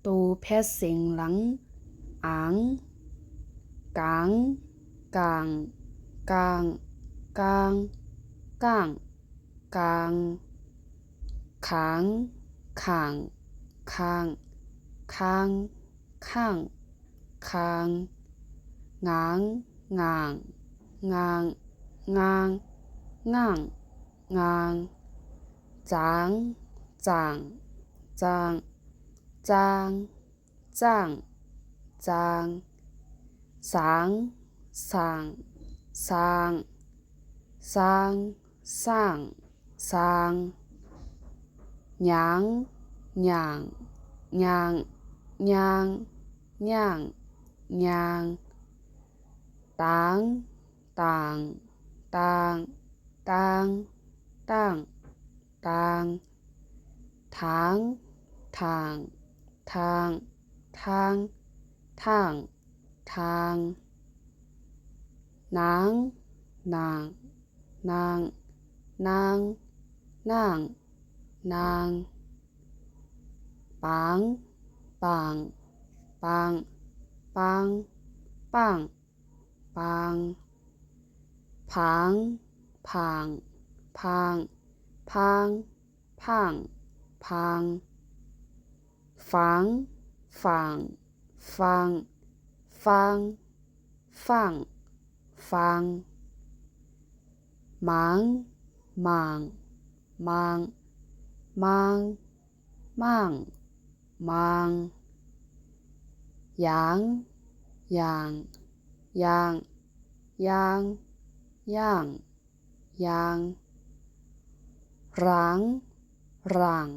ตูแพทย์เสียงหลังอางกางกางกางกางกางกางขางข้างข้างข้างข้างข้างงางงางงางงางงางงางจางจางจางจางจางจางสางสางสางสางสร้างสางหยางหย่างหย่างหย่างหย่างหย่างตางต่างต่างต่างต่างต่างทางทางทางทางทางทางนางนางนางนางนางนางปางปางปางปางปางปางผางผางพางพางพางพางฟางฟางฟางฟางฟางฟางมางมางมางมางมางมางยางยางยางยางย่างยางร้างร่าง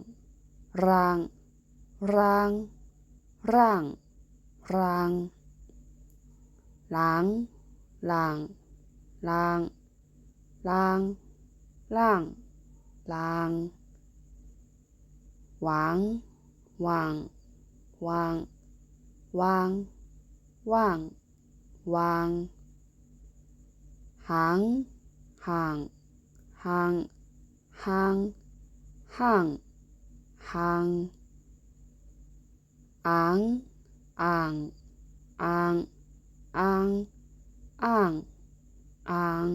ร่างร่างร่างร่างล้างล้างล้างล้างล้างล้างวางวางวางวางว่างวางหางห่างห่างห่างห่างห่างอ่างอ่างอ่างอ่างอ่างอ่าง